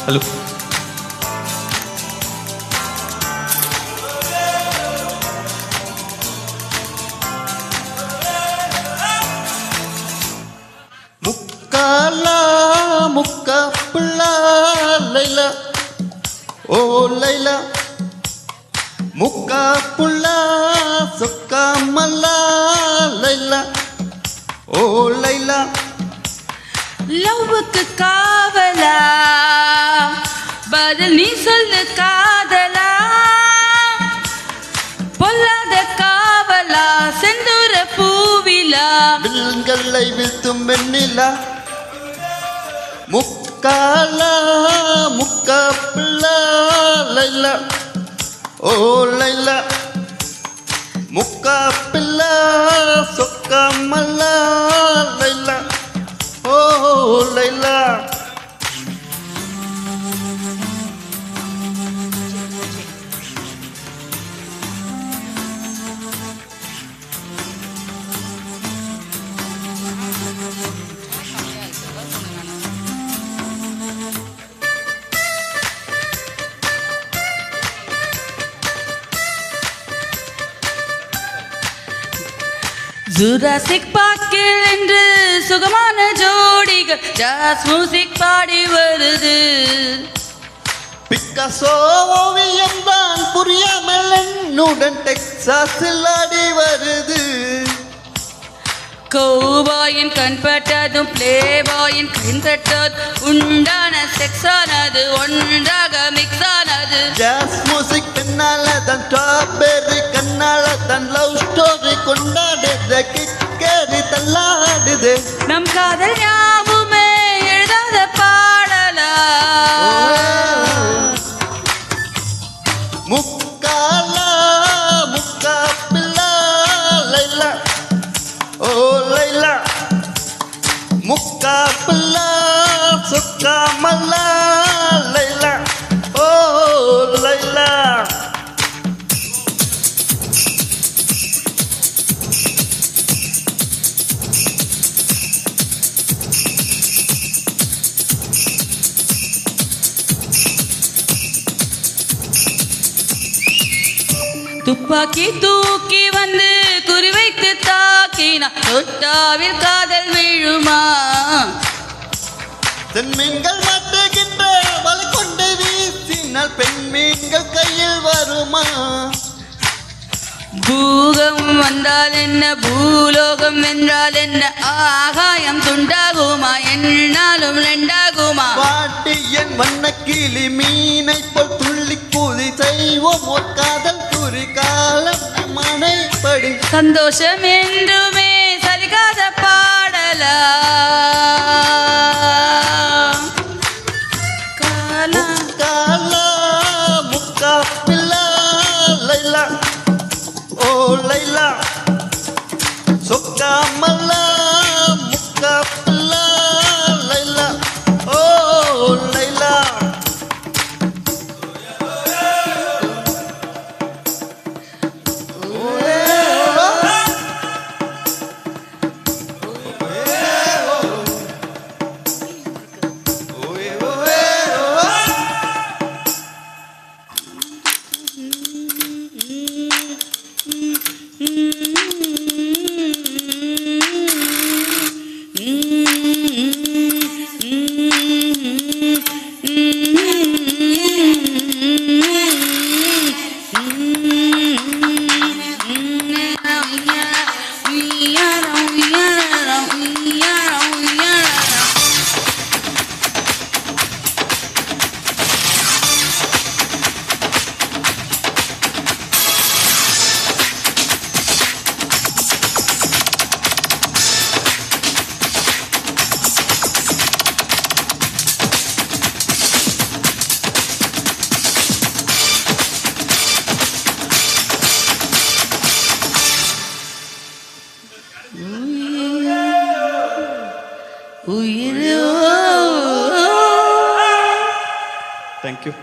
Hello Mukkala முக்கா பிள்ளா லைலா ஓ லைலா முக்கா புள்ளா சொக்கா மல்லா லைலா ஓ லைலா லவ்வுக்கு காவலா பதில் நீ சொல்லு காதலா பொல்லாத காவலா செந்தூர பூவிலா வில்களை வீழ்த்தும் வெண்ணிலா முக்காலா முக்கா பிள்ளா லைலா ஓ லைலா முக்கா பிள்ளா சொக்கா மல்லா லைலா ஓ லைலா ஜுராசிக் பார்க்கில் என்று சுகமான ஜோடிகள் ஜாஸ் மியூசிக் பாடி வருது. பிக்காசோ ஓவியம் தான் புரியாமல் என்னுடன் டெக்சாஸில் ஆடி வருது. கௌபாயின் கண்பட்டதும் பிளே பாயின் கண்பட்டதும் உண்டான செக்ஸானது ஒன்றாக மிக்ஸ் ஆனது. ஜாஸ் மியூசிக் பின்னால தான் ஸ்ட்ராபெர்ரி கண்ணால தான் லவ் ஸ்டோரி கொண்டாடுது கிக்கேரி தள்ளாடுது. நம் காதல் ஞாபகமே எழுதாத பாடலா முக்காலா முக்கா பிள்ளா லைலா ஓ லைலா முக்கா பிள்ளா சொக்கா மல்லா லைலா ஓ லைலா. துப்பாக்கி தூக்கி வந்து குறிவைத்து தாக்கினா தொட்டாவில் காதல் விழுமா? தென்மீன்கள் மாட்டுகின்ற வலை கொண்டு வீசினால் பெண் மீன்கள் கையில் வருமா? பூகம் வந்தால் என்ன பூலோகம் என்றால் என்ன ஆகாயம் துண்டாகுமா என்னாலும் ரெண்டாகுமா? பாட்டி என் வண்ண கிளி மீனை போல் துள்ளி கூதி செய்வோம் ஒரு காதல் குறி காலம் மனைப்படி. சந்தோஷம் என்றுமே சலிக்காத பாடலா காலா காலா முக்கா பிள்ளா லைலா ஓ லைலா சொக்கா மல்லா முக்கா பிள்ளா லைலா ஓ லைலா. Thank you.